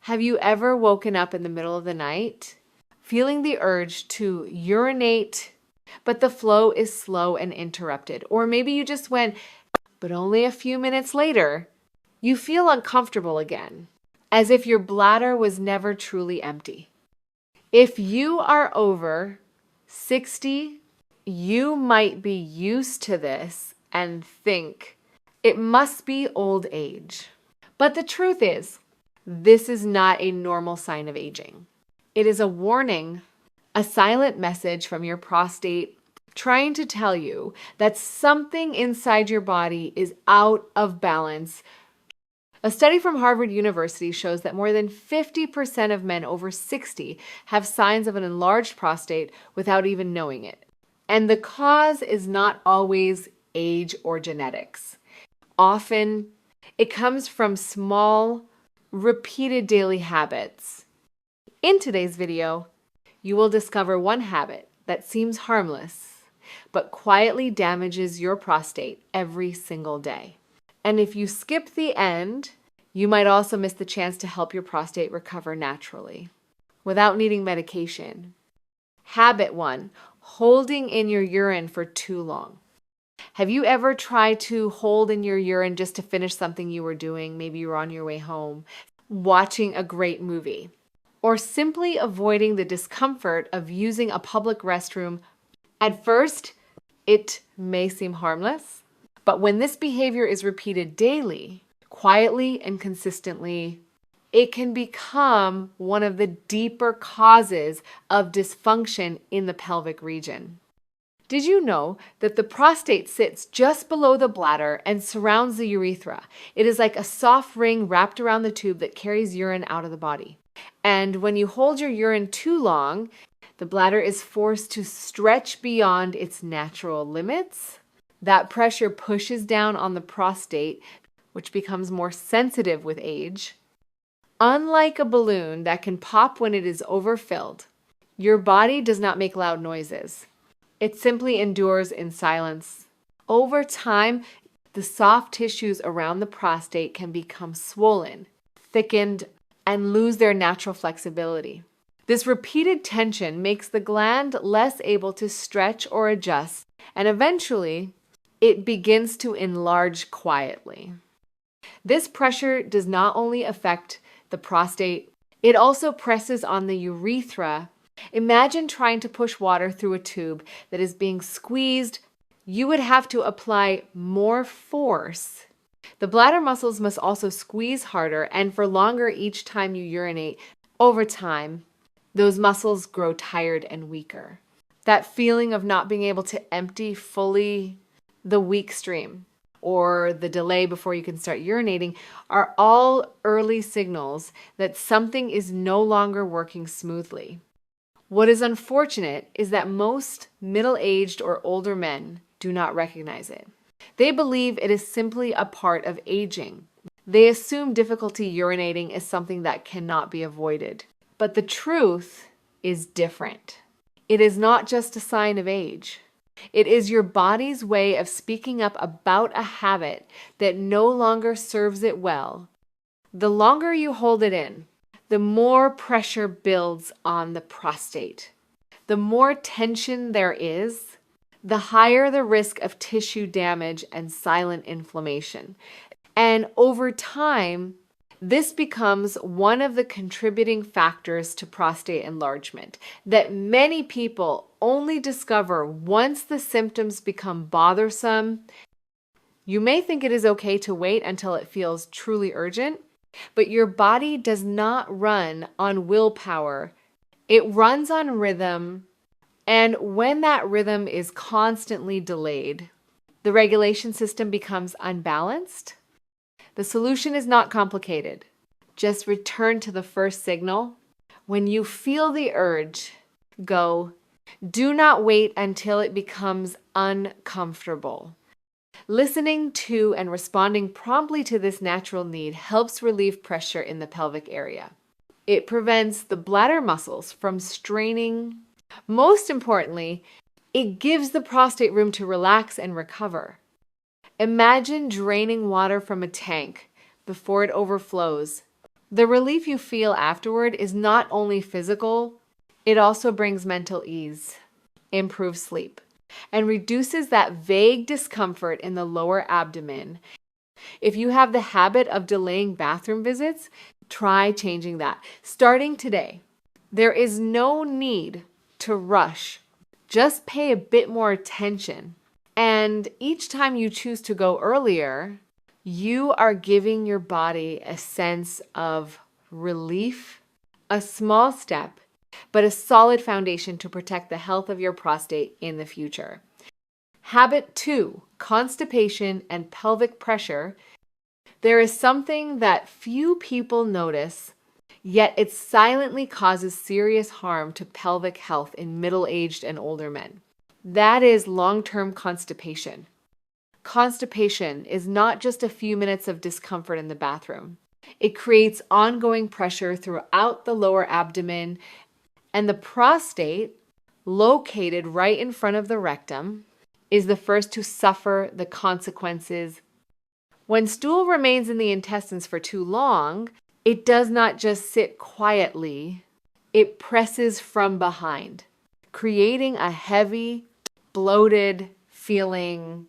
Have you ever woken up in the middle of the night, feeling the urge to urinate, but the flow is slow and interrupted? Or maybe you just went, but only a few minutes later, you feel uncomfortable again, as if your bladder was never truly empty. If you are over 60, you might be used to this and think it must be old age. But the truth is, this is not a normal sign of aging. It is a warning, a silent message from your prostate trying to tell you that something inside your body is out of balance. A study from Harvard University shows that more than 50% of men over 60 have signs of an enlarged prostate without even knowing it. And the cause is not always age or genetics. Often, it comes from small, repeated daily habits. In today's video, you will discover one habit that seems harmless, but quietly damages your prostate every single day. And if you skip the end, you might also miss the chance to help your prostate recover naturally without needing medication. Habit 1, holding in your urine for too long. Have you ever tried to hold in your urine just to finish something you were doing? Maybe you were on your way home, watching a great movie, or simply avoiding the discomfort of using a public restroom. At first, it may seem harmless, but when this behavior is repeated daily, quietly and consistently, it can become one of the deeper causes of dysfunction in the pelvic region. Did you know that the prostate sits just below the bladder and surrounds the urethra? It is like a soft ring wrapped around the tube that carries urine out of the body. And when you hold your urine too long, the bladder is forced to stretch beyond its natural limits. That pressure pushes down on the prostate, which becomes more sensitive with age. Unlike a balloon that can pop when it is overfilled, your body does not make loud noises. It simply endures in silence. Over time, the soft tissues around the prostate can become swollen, thickened, and lose their natural flexibility. This repeated tension makes the gland less able to stretch or adjust, and eventually, it begins to enlarge quietly. This pressure does not only affect the prostate, it also presses on the urethra. Imagine trying to push water through a tube that is being squeezed. You would have to apply more force. The bladder muscles must also squeeze harder and for longer each time you urinate. Over time, those muscles grow tired and weaker. That feeling of not being able to empty fully, the weak stream, or the delay before you can start urinating are all early signals that something is no longer working smoothly. What is unfortunate is that most middle-aged or older men do not recognize it. They believe it is simply a part of aging. They assume difficulty urinating is something that cannot be avoided. But the truth is different. It is not just a sign of age. It is your body's way of speaking up about a habit that no longer serves it well. The longer you hold it in, the more pressure builds on the prostate. The more tension there is, the higher the risk of tissue damage and silent inflammation. And over time, this becomes one of the contributing factors to prostate enlargement that many people only discover once the symptoms become bothersome. You may think it is okay to wait until it feels truly urgent, but your body does not run on willpower. It runs on rhythm, and when that rhythm is constantly delayed, the regulation system becomes unbalanced. The solution is not complicated. Just return to the first signal. When you feel the urge, go. Do not wait until it becomes uncomfortable. Listening to and responding promptly to this natural need helps relieve pressure in the pelvic area. It prevents the bladder muscles from straining. Most importantly, it gives the prostate room to relax and recover. Imagine draining water from a tank before it overflows. The relief you feel afterward is not only physical, it also brings mental ease, improves sleep, and reduces that vague discomfort in the lower abdomen. If you have the habit of delaying bathroom visits, try changing that. Starting today, there is no need to rush. Just pay a bit more attention. And each time you choose to go earlier, you are giving your body a sense of relief, a small step, but a solid foundation to protect the health of your prostate in the future. Habit 2, constipation and pelvic pressure. There is something that few people notice, yet it silently causes serious harm to pelvic health in middle-aged and older men. That is long-term constipation. Constipation is not just a few minutes of discomfort in the bathroom. It creates ongoing pressure throughout the lower abdomen, and the prostate, located right in front of the rectum, is the first to suffer the consequences. When stool remains in the intestines for too long, it does not just sit quietly, it presses from behind, creating a heavy, bloated feeling,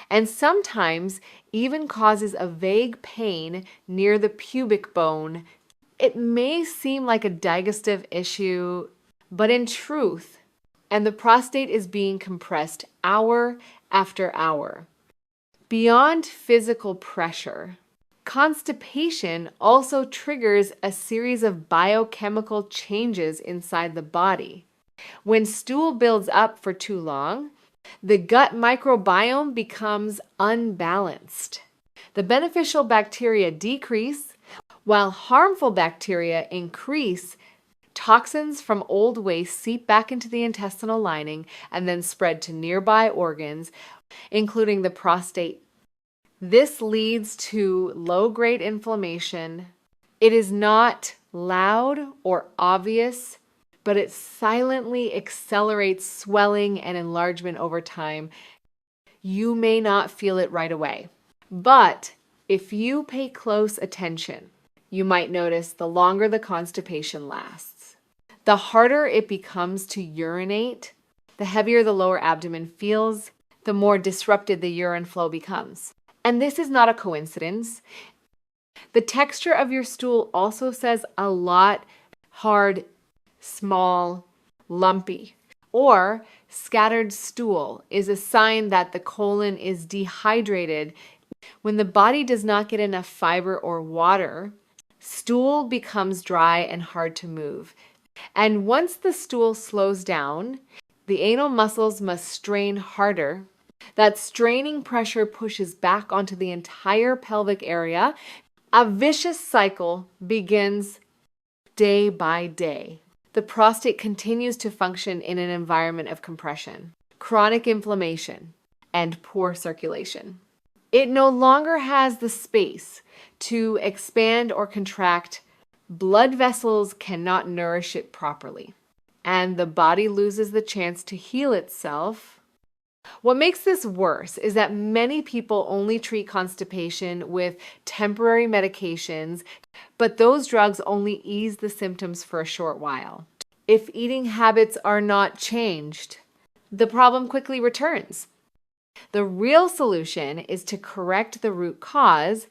and sometimes even causes a vague pain near the pubic bone. It may seem like a digestive issue, but in truth, and the prostate is being compressed hour after hour. Beyond physical pressure, constipation also triggers a series of biochemical changes inside the body. When stool builds up for too long, the gut microbiome becomes unbalanced. The beneficial bacteria decrease, while harmful bacteria increase. Toxins from old waste seep back into the intestinal lining and then spread to nearby organs, including the prostate. This leads to low-grade inflammation. It is not loud or obvious, but it silently accelerates swelling and enlargement over time. You may not feel it right away, but if you pay close attention, you might notice the longer the constipation lasts. The harder it becomes to urinate, the heavier the lower abdomen feels, the more disrupted the urine flow becomes. And this is not a coincidence. The texture of your stool also says a lot: hard, small, lumpy. Or scattered stool is a sign that the colon is dehydrated. When the body does not get enough fiber or water, stool becomes dry and hard to move. And once the stool slows down, the anal muscles must strain harder. That straining pressure pushes back onto the entire pelvic area. A vicious cycle begins day by day. The prostate continues to function in an environment of compression, chronic inflammation, and poor circulation. It no longer has the space to expand or contract. Blood vessels cannot nourish it properly, and the body loses the chance to heal itself. What makes this worse is that many people only treat constipation with temporary medications, but those drugs only ease the symptoms for a short while. If eating habits are not changed, the problem quickly returns. The real solution is to correct the root cause.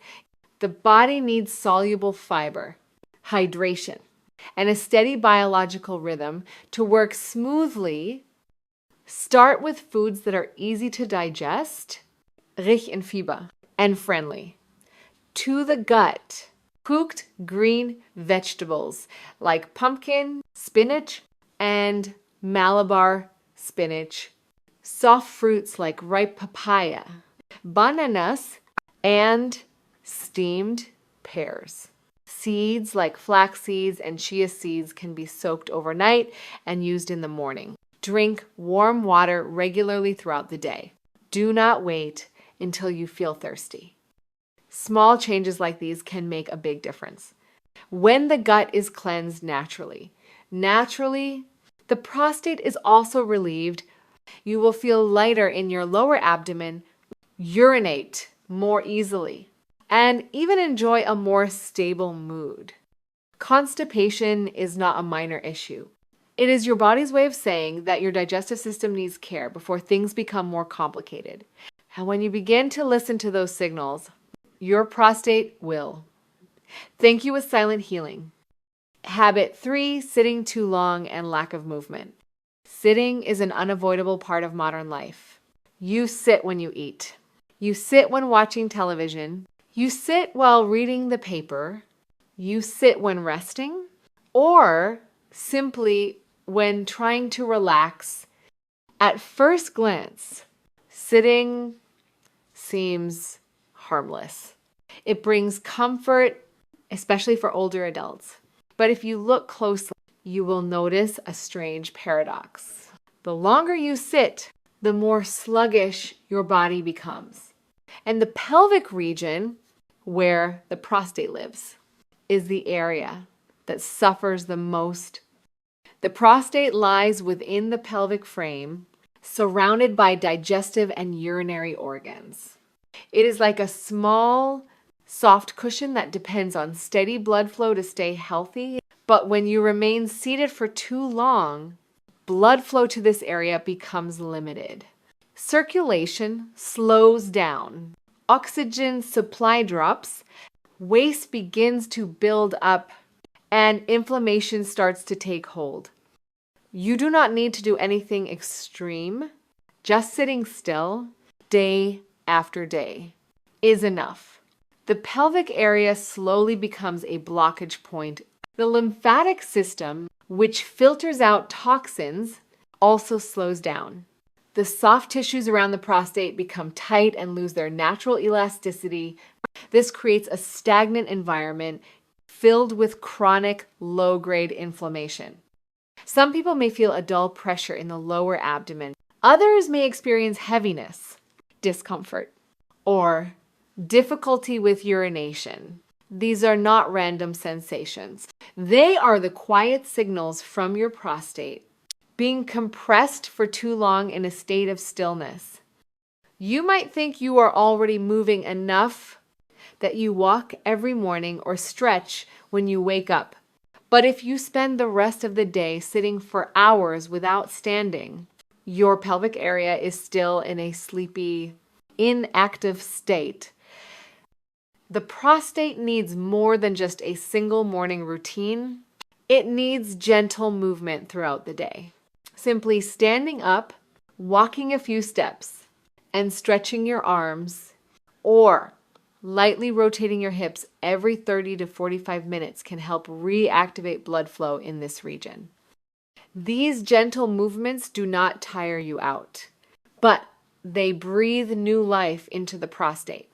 The body needs soluble fiber, hydration, and a steady biological rhythm to work smoothly. Start with foods that are easy to digest, rich in fiber, and friendly. To the gut, cooked green vegetables like pumpkin, spinach, and Malabar spinach. Soft fruits like ripe papaya, bananas, and steamed pears. Seeds like flax seeds and chia seeds can be soaked overnight and used in the morning. Drink warm water regularly throughout the day. Do not wait until you feel thirsty. Small changes like these can make a big difference. When the gut is cleansed naturally, the prostate is also relieved. You will feel lighter in your lower abdomen, urinate more easily, and even enjoy a more stable mood. Constipation is not a minor issue. It is your body's way of saying that your digestive system needs care before things become more complicated. And when you begin to listen to those signals, your prostate will. Thank you with silent healing. Habit 3, sitting too long and lack of movement. Sitting is an unavoidable part of modern life. You sit when you eat. You sit when watching television. You sit while reading the paper. You sit when resting, or simply when trying to relax. At first glance, sitting seems harmless. It brings comfort, especially for older adults. But if you look closely, you will notice a strange paradox. The longer you sit, the more sluggish your body becomes. And the pelvic region, where the prostate lives, is the area that suffers the most. The prostate lies within the pelvic frame, surrounded by digestive and urinary organs. It is like a small, soft cushion that depends on steady blood flow to stay healthy. But when you remain seated for too long, blood flow to this area becomes limited. Circulation slows down. Oxygen supply drops. Waste begins to build up, and inflammation starts to take hold. You do not need to do anything extreme. Just sitting still, day after day, is enough. The pelvic area slowly becomes a blockage point. The lymphatic system, which filters out toxins, also slows down. The soft tissues around the prostate become tight and lose their natural elasticity. This creates a stagnant environment filled with chronic low-grade inflammation. Some people may feel a dull pressure in the lower abdomen. Others may experience heaviness, discomfort, or difficulty with urination. These are not random sensations. They are the quiet signals from your prostate being compressed for too long in a state of stillness. You might think you are already moving enough that you walk every morning or stretch when you wake up. But if you spend the rest of the day sitting for hours without standing, your pelvic area is still in a sleepy, inactive state. The prostate needs more than just a single morning routine. It needs gentle movement throughout the day. Simply standing up, walking a few steps, and stretching your arms, or lightly rotating your hips every 30 to 45 minutes can help reactivate blood flow in this region. These gentle movements do not tire you out, but they breathe new life into the prostate.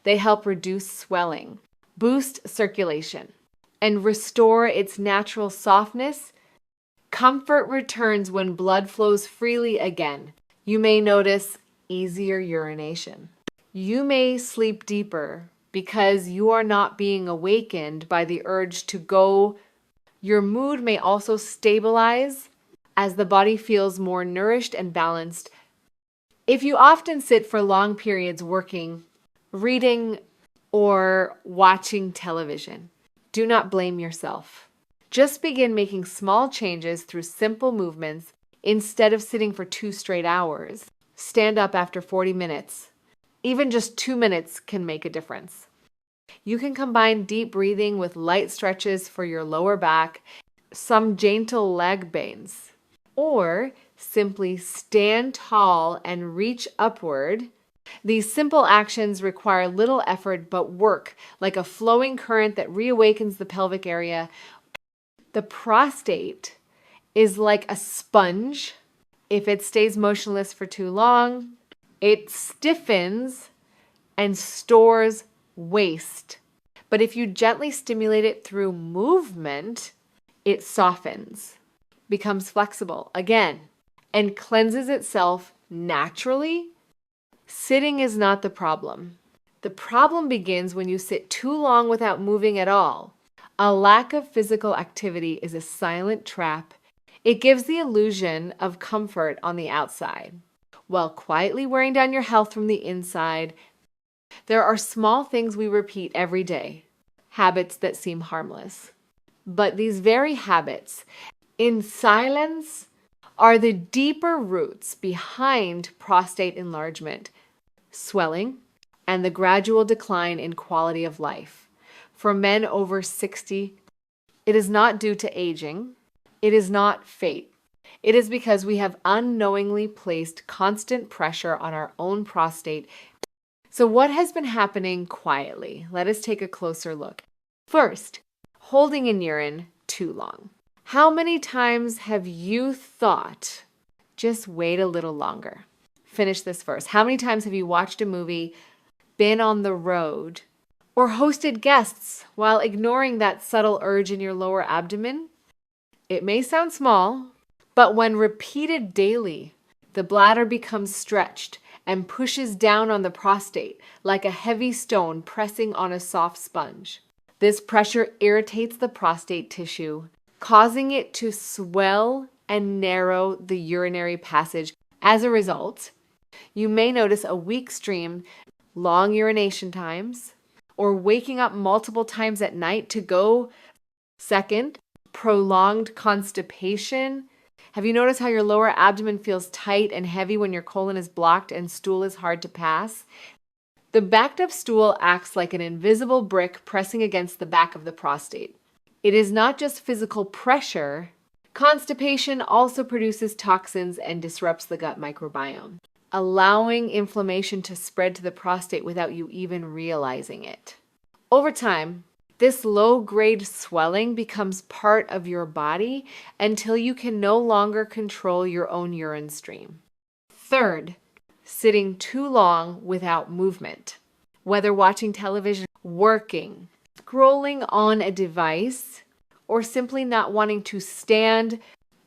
They help reduce swelling, boost circulation, and restore its natural softness. Comfort returns when blood flows freely again. You may notice easier urination. You may sleep deeper because you are not being awakened by the urge to go. Your mood may also stabilize as the body feels more nourished and balanced. If you often sit for long periods working, reading, or watching television, do not blame yourself. Just begin making small changes through simple movements instead of sitting for 2 straight hours. Stand up after 40 minutes. Even just 2 minutes can make a difference. You can combine deep breathing with light stretches for your lower back, some gentle leg bends, or simply stand tall and reach upward. These simple actions require little effort but work like a flowing current that reawakens the pelvic area. The prostate is like a sponge. If it stays motionless for too long, it stiffens and stores waste. But if you gently stimulate it through movement, it softens, becomes flexible again, and cleanses itself naturally. Sitting is not the problem. The problem begins when you sit too long without moving at all. A lack of physical activity is a silent trap. It gives the illusion of comfort on the outside, while quietly wearing down your health from the inside. There are small things we repeat every day, habits that seem harmless, But these very habits, in silence, are the deeper roots behind prostate enlargement, swelling, and the gradual decline in quality of life. For men over 60, it is not due to aging. It is not fate. It is because we have unknowingly placed constant pressure on our own prostate. So what has been happening quietly? Let us take a closer look. First, holding in urine too long. How many times have you thought, just wait a little longer? Finish this verse. How many times have you watched a movie, been on the road, or hosted guests while ignoring that subtle urge in your lower abdomen? It may sound small, but when repeated daily, the bladder becomes stretched and pushes down on the prostate like a heavy stone pressing on a soft sponge. This pressure irritates the prostate tissue, causing it to swell and narrow the urinary passage. As a result, you may notice a weak stream, long urination times, or waking up multiple times at night to go. Second, prolonged constipation. Have you noticed how your lower abdomen feels tight and heavy when your colon is blocked and stool is hard to pass? The backed up stool acts like an invisible brick pressing against the back of the prostate. It is not just physical pressure. Constipation also produces toxins and disrupts the gut microbiome, allowing inflammation to spread to the prostate without you even realizing it. Over time, this low-grade swelling becomes part of your body until you can no longer control your own urine stream. Third, sitting too long without movement. Whether watching television, working, scrolling on a device, or simply not wanting to stand,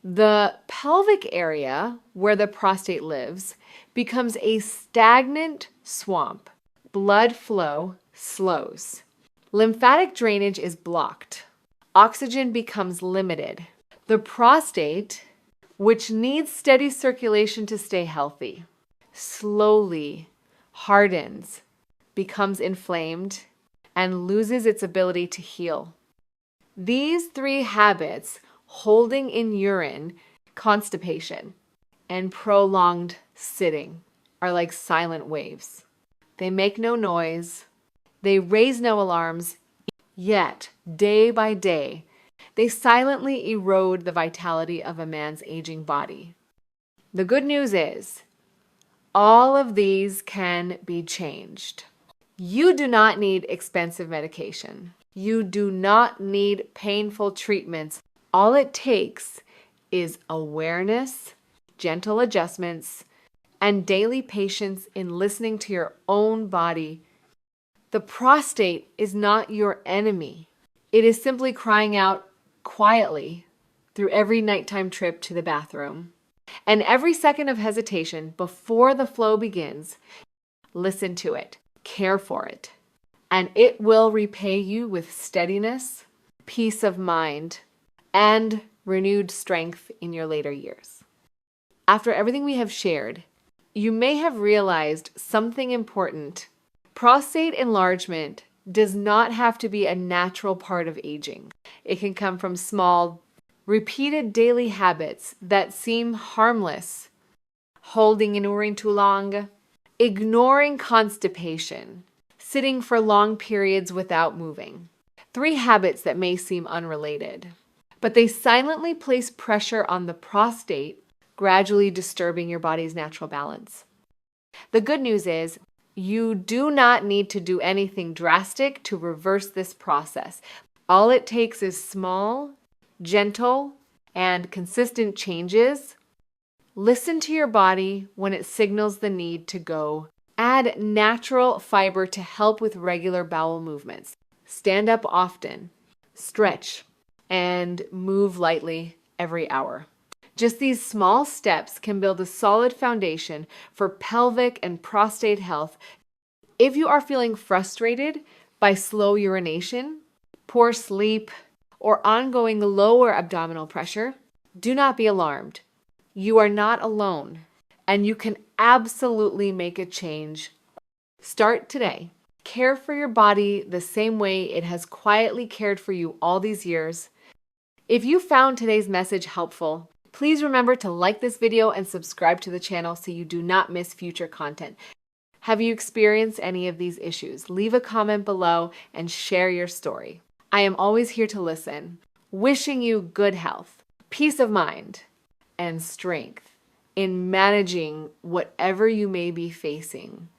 the pelvic area where the prostate lives becomes a stagnant swamp. Blood flow slows. Lymphatic drainage is blocked. Oxygen becomes limited. The prostate, which needs steady circulation to stay healthy, slowly hardens, becomes inflamed, and loses its ability to heal. These three habits, holding in urine, constipation, and prolonged sitting, are like silent waves. They make no noise. They raise no alarms, yet day by day, they silently erode the vitality of a man's aging body. The good news is, all of these can be changed. You do not need expensive medication. You do not need painful treatments. All it takes is awareness, gentle adjustments, and daily patience in listening to your own body. The prostate is not your enemy. It is simply crying out quietly through every nighttime trip to the bathroom. And every second of hesitation before the flow begins, listen to it, care for it, and it will repay you with steadiness, peace of mind, and renewed strength in your later years. After everything we have shared, you may have realized something important. Prostate enlargement does not have to be a natural part of aging. It can come from small, repeated daily habits that seem harmless. Holding in urine too long, ignoring constipation, sitting for long periods without moving. 3 habits that may seem unrelated, but they silently place pressure on the prostate, gradually disturbing your body's natural balance. The good news is, you do not need to do anything drastic to reverse this process. All it takes is small, gentle, and consistent changes. Listen to your body when it signals the need to go. Add natural fiber to help with regular bowel movements. Stand up often, stretch, and move lightly every hour. Just these small steps can build a solid foundation for pelvic and prostate health. If you are feeling frustrated by slow urination, poor sleep, or ongoing lower abdominal pressure, do not be alarmed. You are not alone, and you can absolutely make a change. Start today. Care for your body the same way it has quietly cared for you all these years. If you found today's message helpful, please remember to like this video and subscribe to the channel so you do not miss future content. Have you experienced any of these issues? Leave a comment below and share your story. I am always here to listen. Wishing you good health, peace of mind, and strength in managing whatever you may be facing.